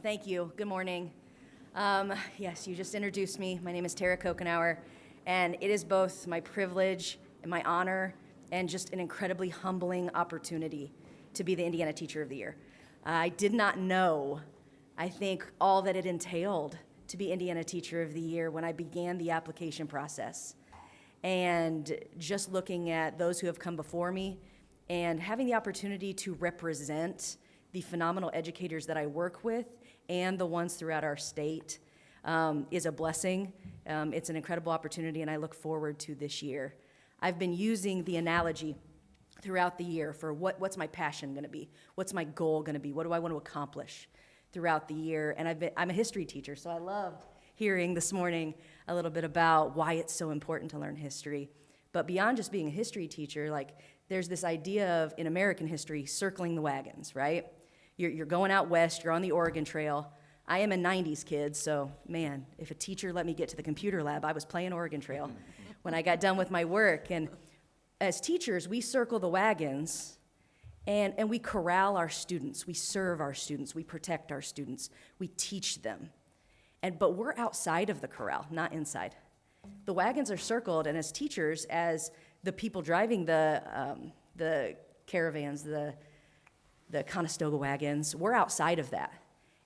Thank you. Good morning. Yes, you just introduced me. My name is Cocanower, and it is both my privilege and my honor and just an incredibly humbling opportunity to be the Indiana Teacher of the Year. I did not know, I think, all that it entailed to be Indiana Teacher of the Year when I began the application process. And just looking at those who have come before me and having the opportunity to represent the phenomenal educators that I work with and the ones throughout our state is a blessing. It's an incredible opportunity, and I look forward to this year. I've been using the analogy throughout the year for what's my passion going to be? What's my goal going to be? What do I want to accomplish throughout the year? And I'm a history teacher, so I loved hearing this morning a little bit about why it's so important to learn history. But beyond just being a history teacher, like there's this idea of, in American history, circling the wagons, right? You're going out west, you're on the Oregon Trail. I am a 90s kid, so man, if a teacher let me get to the computer lab, I was playing Oregon Trail when I got done with my work. And as teachers, we circle the wagons and we corral our students, we serve our students, we protect our students, we teach them. But we're outside of the corral, not inside. The wagons are circled, and as teachers, as the people driving the caravans, the Conestoga wagons, we're outside of that.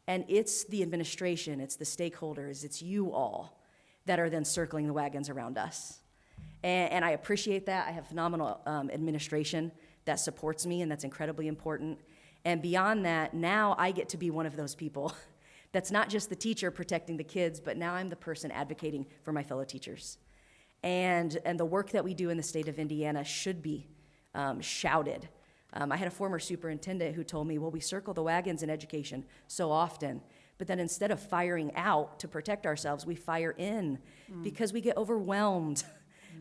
And it's the administration, it's the stakeholders, it's you all that are then circling the wagons around us. And I appreciate that. I have phenomenal administration that supports me, and that's incredibly important. And beyond that, now I get to be one of those people that's not just the teacher protecting the kids, but now I'm the person advocating for my fellow teachers. And the work that we do in the state of Indiana should be shouted. I had a former superintendent who told me, well, we circle the wagons in education so often, but then instead of firing out to protect ourselves, we fire in because we get overwhelmed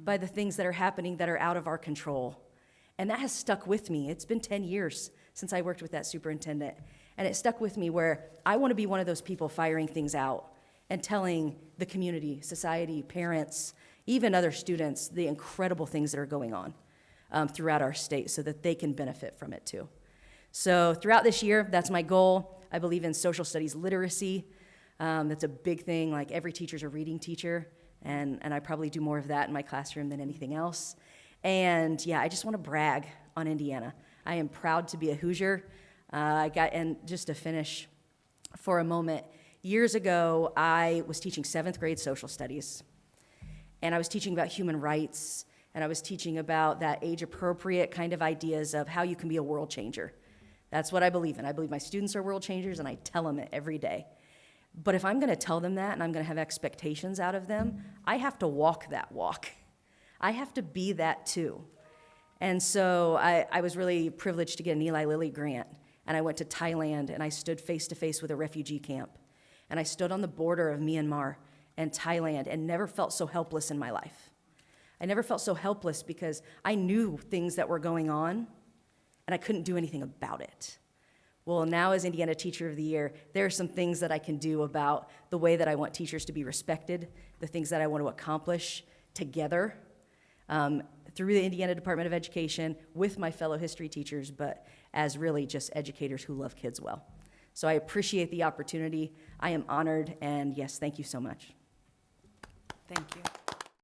by the things that are happening that are out of our control. And that has stuck with me. It's been 10 years since I worked with that superintendent. And it stuck with me where I want to be one of those people firing things out and telling the community, society, parents, even other students, the incredible things that are going on throughout our state so that they can benefit from it too. So throughout this year, that's my goal. I believe in social studies literacy. That's a big thing. Like every teacher's a reading teacher, and I probably do more of that in my classroom than anything else. And yeah, I just want to brag on Indiana. I am proud to be a Hoosier. And just to finish for a moment, years ago, I was teaching 7th grade social studies. And I was teaching about human rights, and I was teaching about that age-appropriate kind of ideas of how you can be a world changer. That's what I believe in. I believe my students are world changers, and I tell them it every day. But if I'm going to tell them that and I'm going to have expectations out of them, I have to walk that walk. I have to be that too. And so I was really privileged to get an Eli Lilly grant. And I went to Thailand, and I stood face-to-face with a refugee camp. And I stood on the border of Myanmar and Thailand and never felt so helpless in my life. I never felt so helpless because I knew things that were going on, and I couldn't do anything about it. Well, now as Indiana Teacher of the Year, there are some things that I can do about the way that I want teachers to be respected, the things that I want to accomplish together through the Indiana Department of Education with my fellow history teachers, but as really just educators who love kids well. So I appreciate the opportunity. I am honored, and yes, thank you so much. Thank you.